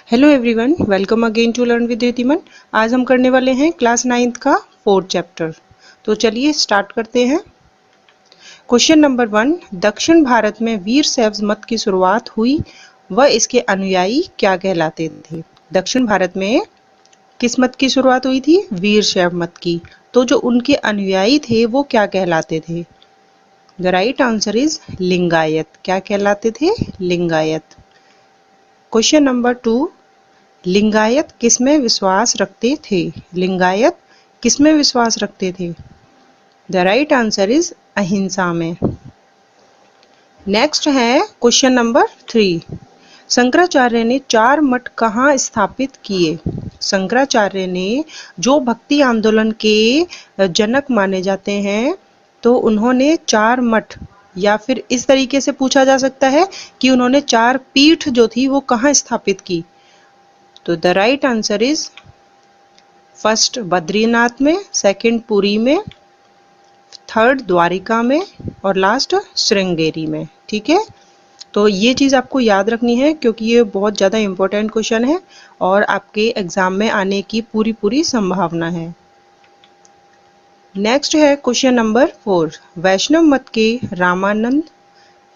Hello everyone, welcome again to learn with Riddhiman. आज हम करने वाले हैं क्लास 9th का 4th चैप्टर। तो चलिए स्टार्ट करते हैं। क्वेश्चन नंबर 1, दक्षिण भारत में वीर शैव मत की शुरुआत हुई व इसके अनुयायी क्या कहलाते थे। दक्षिण भारत में किस मत की शुरुआत हुई थी? वीर शैव मत की। तो जो उनके अनुयायी थे वो क्या कहलाते थे? The right answer is Lingayat. क्या कहलाते थे? लिंगायत। क्वेश्चन नंबर 2, लिंगायत किसमें विश्वास रखते थे? लिंगायत किसमें विश्वास रखते थे? द राइट आंसर इज अहिंसा में। नेक्स्ट है क्वेश्चन नंबर 3, शंकराचार्य ने 4 मठ कहाँ स्थापित किए? शंकराचार्य ने जो भक्ति आंदोलन के जनक माने जाते हैं, तो उन्होंने 4 मठ, या फिर इस तरीके से पूछा जा सकता है कि उन्होंने 4 पीठ जो थी वो कहाँ स्थापित की। तो the right answer is first Badrinath में, सेकंड पुरी में, थर्ड द्वारिका में और लास्ट श्रृंगेरी में। ठीक है, तो ये चीज़ आपको याद रखनी है क्योंकि ये बहुत ज़्यादा इम्पोर्टेंट क्वेश्चन है और आपके एग्जाम में आने की पूरी संभावना है। नेक्स्ट है क्वेश्चन नंबर 4, वैष्णव मत के रामानंद,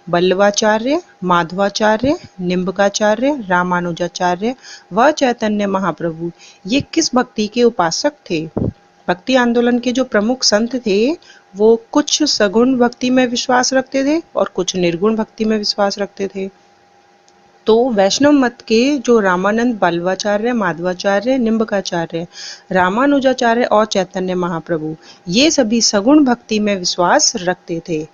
बल्लवाचार्य, माधवाचार्य, निम्बकाचार्य, रामानुजाचार्य व चैतन्य महाप्रभु ये किस भक्ति के उपासक थे? भक्ति आंदोलन के जो प्रमुख संत थे वो कुछ सगुण भक्ति में विश्वास रखते थे और कुछ निर्गुण भक्ति में विश्वास रखते थे। तो वैष्णव मत के जो रामानंद, बल्लवाचार्य, माधवाचार्य, निम्बकाचार्य, रामानुजाचार्य और चैतन्य महाप्रभु ये सभी सगुण भक्ति में विश्वास रखते थे।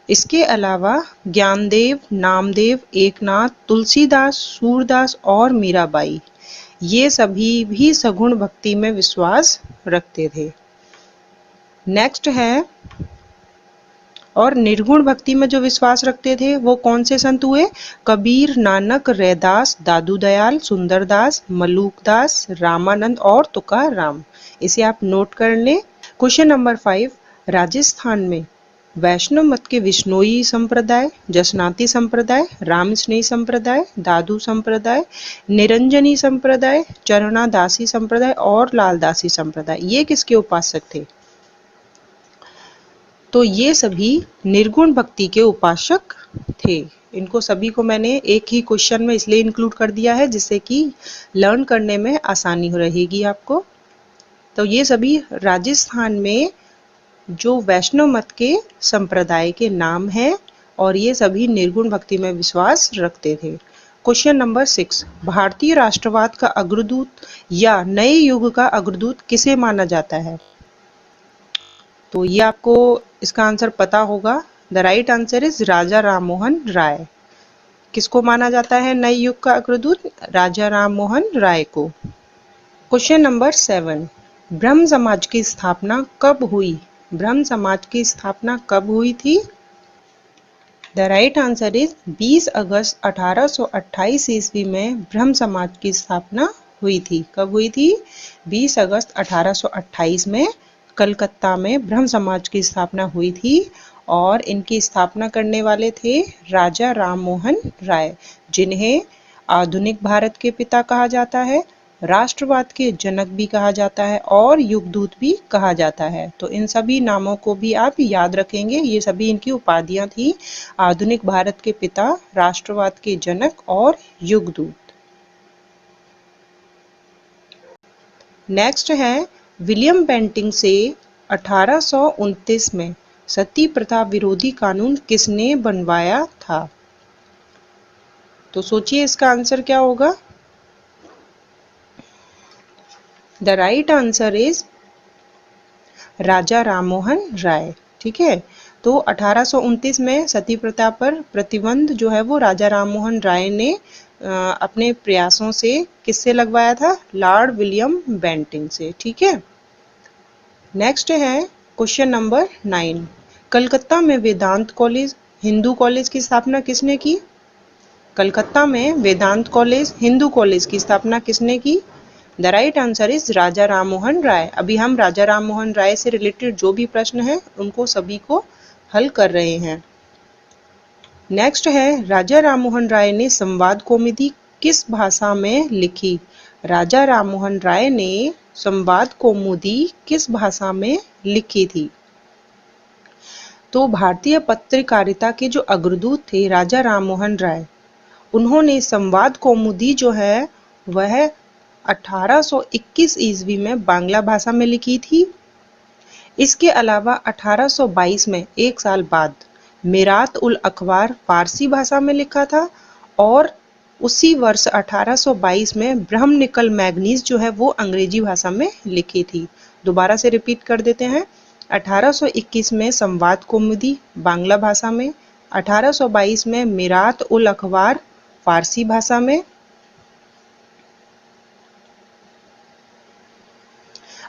इसके अलावा ज्ञानदेव, नामदेव, एकनाथ, तुलसीदास, सूरदास और मीराबाई ये सभी भी सगुण भक्ति में विश्वास रखते थे। नेक्स्ट है, और निर्गुण भक्ति में जो विश्वास रखते थे वो कौन से संत हुए? कबीर, नानक, रैदास, दादू दयाल, सुंदरदास, मलूकदास, रामानंद और तुकाराम। इसे आप नोट कर लें। क्वेश्चन नंबर 5, राजस्थान में वैष्णव मत के विष्णोई संप्रदाय, जसनाती संप्रदाय, राम स्नेही संप्रदाय, दादू संप्रदाय, निरंजनी संप्रदाय, चरणादासी संप्रदाय और लालदासी संप्रदाय ये किसके उपासक थे? तो ये सभी निर्गुण भक्ति के उपासक थे। इनको सभी को मैंने एक ही क्वेश्चन में इसलिए इंक्लूड कर दिया है जिससे कि लर्न करने में आसानी हो रहेगी आपको। तो ये सभी राजस्थान में जो वैष्णव मत के संप्रदाय के नाम हैं और ये सभी निर्गुण भक्ति में विश्वास रखते थे। क्वेश्चन नंबर 6, भारतीय राष्ट्रवाद का अग्रदूत या नए युग का अग्रदूत किसे माना जाता है? तो ये आपको इसका आंसर पता होगा। The right answer is Raja Rammohan Roy. किसको माना जाता है नए युग का अग्रदूत? राजा राममोहन राय को। क्वेश्चन नंबर 7, ब्रह्म समाज की स्थापना कब हुई? ब्रह्म समाज की स्थापना कब हुई थी? द राइट आंसर इज 20 अगस्त 1828 ईस्वी में ब्रह्म समाज की स्थापना हुई थी। कब हुई थी? 20 अगस्त 1828 में कलकत्ता में ब्रह्म समाज की स्थापना हुई थी और इनकी स्थापना करने वाले थे राजा राममोहन राय, जिन्हें आधुनिक भारत के पिता कहा जाता है, राष्ट्रवाद के जनक भी कहा जाता है और युगदूत भी कहा जाता है। तो इन सभी नामों को भी आप याद रखेंगे। ये सभी इनकी उपाधियां थी, आधुनिक भारत के पिता, राष्ट्रवाद के जनक और युगदूत। नेक्स्ट है, विलियम बेंटिंक से 1829 में सती प्रथा विरोधी कानून किसने बनवाया था? तो सोचिए इसका आंसर क्या होगा। The right answer is Raja Rammohan Roy. ठीक है, तो 1829 में सती प्रथा पर प्रतिबंध जो है वो राजा राममोहन राय ने अपने प्रयासों से किससे लगवाया था? लॉर्ड विलियम बेंटिंक से। ठीक है, नेक्स्ट है क्वेश्चन नंबर 9, कलकत्ता में वेदांत कॉलेज, हिंदू कॉलेज की स्थापना किसने की? कलकत्ता में वेदांत कॉलेज, हिंदू कॉलेज की स्थापना किसने की? The right answer is Raja Rammohan Roy. अभी हम राजा राममोहन राय से रिलेटेड जो भी प्रश्न हैं उनको सभी को हल कर रहे हैं। नेक्स्ट है, राजा राममोहन राय ने संवाद कौमुदी किस भाषा में लिखी? राजा राममोहन राय ने संवाद कौमुदी किस भाषा में लिखी थी? तो भारतीय पत्रकारिता के जो अग्रदूत थे राजा राममोहन राय, उन्होंने संवाद कौमुदी जो है वह 1821 ईस्वी में बांग्ला भाषा में लिखी थी। इसके अलावा 1822 में एक साल बाद मिरात उल अखबार फारसी भाषा में लिखा था और उसी वर्ष 1822 में ब्रह्मनिकल मैगनीज जो है वो अंग्रेजी भाषा में लिखी थी। दोबारा से रिपीट कर देते हैं। 1821 में संवाद कौमुदी बांग्ला भाषा में, 1822 में मिरात उल अखबार फारसी भाषा में,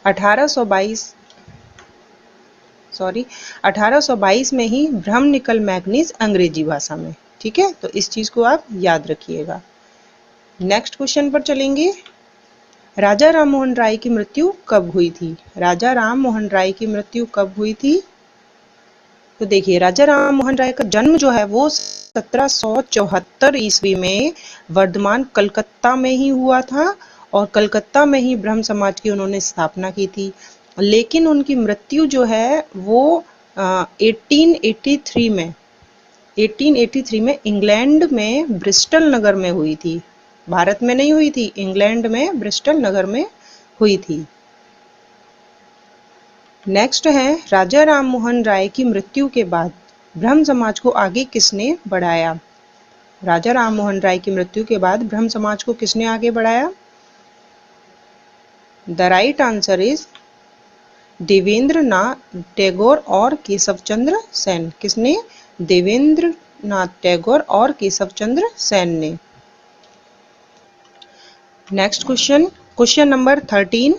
1822 में ही ब्रह्मनिकल मैगनीज अंग्रेजी भाषा में। ठीक है, तो इस चीज को आप याद रखिएगा। नेक्स्ट क्वेश्चन पर चलेंगे। राजा राममोहन राय की मृत्यु कब हुई थी? राजा राममोहन राय की मृत्यु कब हुई थी? तो देखिए, राजा राममोहन राय का जन्म जो है वो 1774 ईस्वी में वर्धमान कलकत्ता में ही हुआ था और कलकत्ता में ही ब्रह्म समाज की उन्होंने स्थापना की थी। लेकिन उनकी मृत्यु जो है वो 1883 में इंग्लैंड में ब्रिस्टल नगर में हुई थी। भारत में नहीं हुई थी, इंग्लैंड में ब्रिस्टल नगर में हुई थी। नेक्स्ट है, राजा राममोहन राय की मृत्यु के बाद ब्रह्म समाज को आगे किसने बढ़ाया? राजा राममोहन राय की मृत्यु के बाद ब्रह्म समाज को किसने आगे बढ़ाया? The right answer is Devendra Nath Tagore और केशव चंद्र सेन। किसने? देवेंद्र नाथ टैगोर और केशव चंद्र सेन ने। Next question number 13।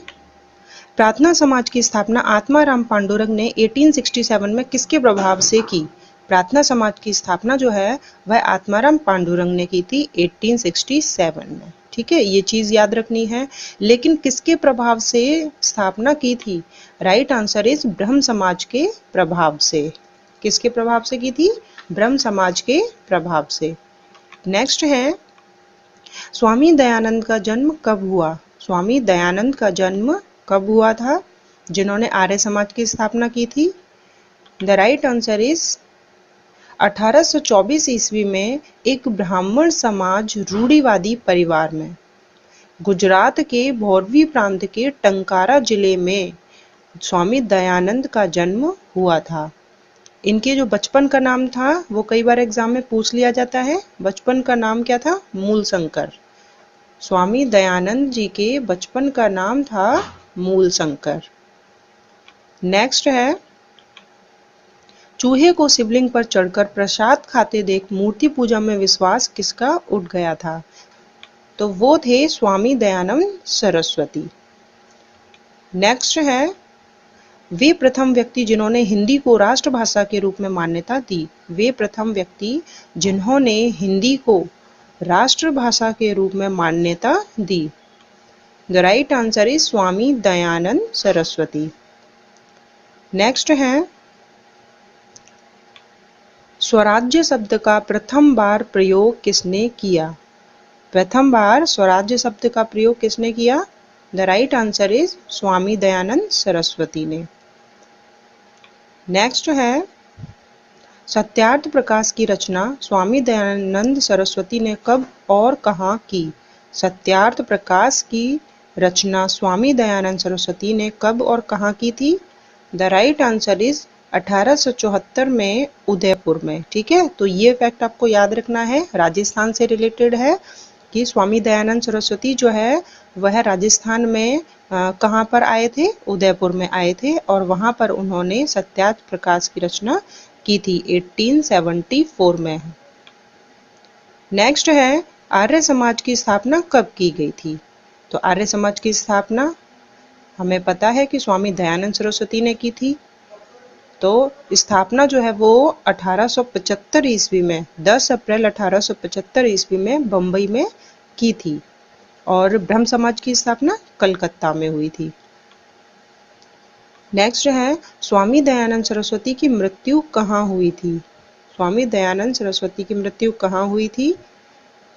प्रार्थना समाज की स्थापना आत्माराम पांडुरंग ने 1867 में किसके प्रभाव से की? प्रार्थना समाज की स्थापना जो है वह आत्माराम पांडुरंग ने की थी 1867 में। ठीक है, ये चीज याद रखनी है। लेकिन किसके प्रभाव से स्थापना की थी? राइट आंसर इज ब्रह्म समाज के प्रभाव से। किसके प्रभाव से की थी? ब्रह्म समाज के प्रभाव से। नेक्स्ट है, स्वामी दयानंद का जन्म कब हुआ? स्वामी दयानंद का जन्म कब हुआ था, जिन्होंने आर्य समाज की स्थापना की थी? द राइट आंसर इज 1824 ईस्वी में एक ब्राह्मण समाज रूढ़िवादी परिवार में गुजरात के भौरवी प्रांत के टंकारा जिले में स्वामी दयानंद का जन्म हुआ था। इनके जो बचपन का नाम था वो कई बार एग्जाम में पूछ लिया जाता है। बचपन का नाम क्या था? मूलशंकर। स्वामी दयानंद जी के बचपन का नाम था मूलशंकर। नेक्स्ट है, चूहे को शिवलिंग पर चढ़कर प्रसाद खाते देख मूर्ति पूजा में विश्वास किसका उठ गया था? तो वो थे स्वामी दयानंद सरस्वती। नेक्स्ट है, वे प्रथम व्यक्ति जिन्होंने हिंदी को राष्ट्रभाषा के रूप में मान्यता दी। वे प्रथम व्यक्ति जिन्होंने हिंदी को राष्ट्रभाषा के रूप में मान्यता दी। The right answer is Swami Dayanand Saraswati. Next है, स्वराज्य शब्द का प्रथम बार प्रयोग किसने किया? प्रथम बार स्वराज्य शब्द का प्रयोग किसने किया? The right answer is Swami Dayanand Saraswati ने। नेक्स्ट है, सत्यार्थ प्रकाश की रचना स्वामी दयानंद सरस्वती ने कब और कहाँ की? सत्यार्थ प्रकाश की रचना स्वामी दयानंद सरस्वती ने कब और कहाँ की थी? द राइट आंसर इज 1874 में उदयपुर में। ठीक है, तो ये फैक्ट आपको याद रखना है, राजस्थान से रिलेटेड है कि स्वामी दयानंद सरस्वती जो है वह राजस्थान में कहाँ पर आए थे? उदयपुर में आए थे और वहाँ पर उन्होंने सत्यार्थ प्रकाश की रचना की थी 1874 में। नेक्स्ट है, आर्य समाज की स्थापना कब की गई थी? तो आर्य समाज की स्थापना हमें पता है कि स्वामी दयानंद सरस्वती ने की थी। तो स्थापना जो है वो 1875 ईस्वी में 10 अप्रैल 1875 ईस्वी में बम्बई में की थी और ब्रह्म समाज की स्थापना कलकत्ता में हुई थी। नेक्स्ट है, स्वामी दयानंद सरस्वती की मृत्यु कहाँ हुई थी? स्वामी दयानंद सरस्वती की मृत्यु कहाँ हुई थी?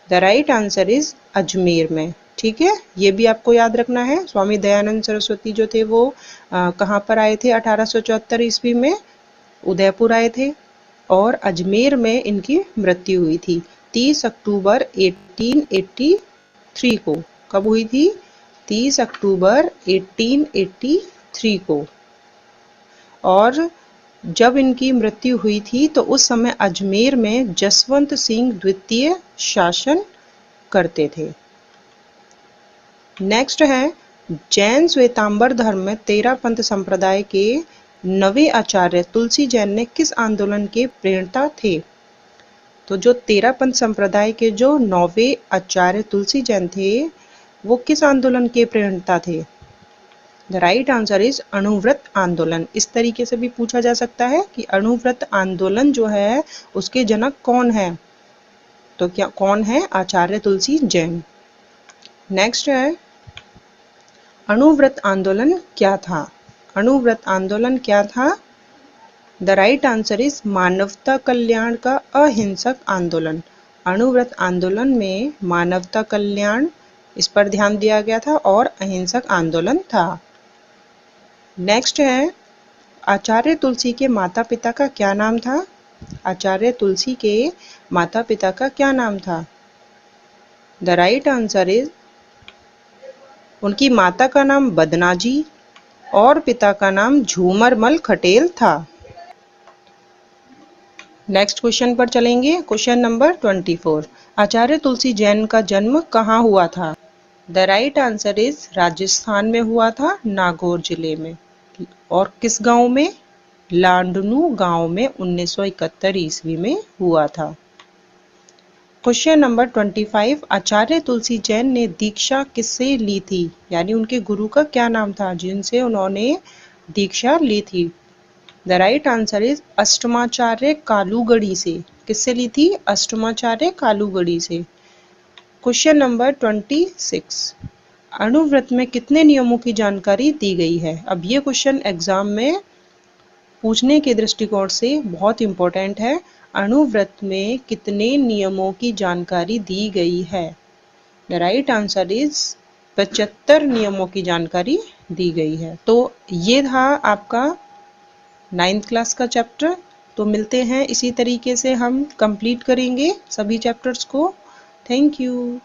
The right answer is Ajmer में। ठीक है, ये भी आपको याद रखना है। स्वामी दयानंद सरस्वती जो थे वो कहाँ पर आए थे 1874 ईस्वी में? उदयपुर आए थे और अजमेर में इनकी मृत्यु हुई थी 30 अक्टूबर 1883 को। कब हुई थी? 30 अक्टूबर 1883 को। और जब इनकी मृत्यु हुई थी तो उस समय अजमेर में जसवंत सिंह द्वितीय शासन करते थे। नेक्स्ट है जैन श्वेतांबर धर्म में तेरापंथ संप्रदाय के नवे आचार्य तुलसी जैन ने किस आंदोलन के प्रणेता थे? तो जो तेरापंथ संप्रदाय के जो नौवे आचार्य तुलसी जैन थे वो किस आंदोलन के प्रणेता थे? द राइट आंसर इज अणुव्रत आंदोलन। इस तरीके से भी पूछा जा सकता है कि अणुव्रत आंदोलन जो है उसके जनक कौन है? तो क्या कौन है? आचार्य तुलसी जैन। नेक्स्ट है अणुव्रत आंदोलन क्या था? अणुव्रत आंदोलन क्या था? द राइट आंसर इज मानवता कल्याण का अहिंसक आंदोलन। अणुव्रत आंदोलन में मानवता कल्याण इस पर ध्यान दिया गया था और अहिंसक आंदोलन था। नेक्स्ट है आचार्य तुलसी के माता पिता का क्या नाम था? आचार्य तुलसी के माता पिता का क्या नाम था? द राइट आंसर इज उनकी माता का नाम बदनाजी और पिता का नाम झूमरमल खटेल था। नेक्स्ट क्वेश्चन पर चलेंगे। Question number 24। आचार्य तुलसी जैन का जन्म कहाँ हुआ था? The right answer is Rajasthan में हुआ था, नागौर जिले में। और किस गांव में? लांडनू गांव में 1971 ईस्वी में हुआ था। Question number 25। आचार्य तुलसी जैन ने दीक्षा किससे ली थी? यानी उनके गुरु का क्या नाम था जिनसे उन्होंने दीक्षा ली थी? द राइट आंसर इज अष्टमाचार्य कालूगढ़ी से। किससे ली थी? अष्टमाचार्य कालूगढ़ी से। Question number 26। अणुव्रत में कितने नियमों की जानकारी दी गई है? अब ये क्वेश्चन एग्जाम में पूछने के दृष्टिकोण से बहुत इंपॉर्टेंट है। अणुव्रत में कितने नियमों की जानकारी दी गई है? द राइट आंसर इज 75 नियमों की जानकारी दी गई है। तो ये था आपका 9th क्लास का चैप्टर। तो मिलते हैं, इसी तरीके से हम कंप्लीट करेंगे सभी चैप्टर्स को। Thank you.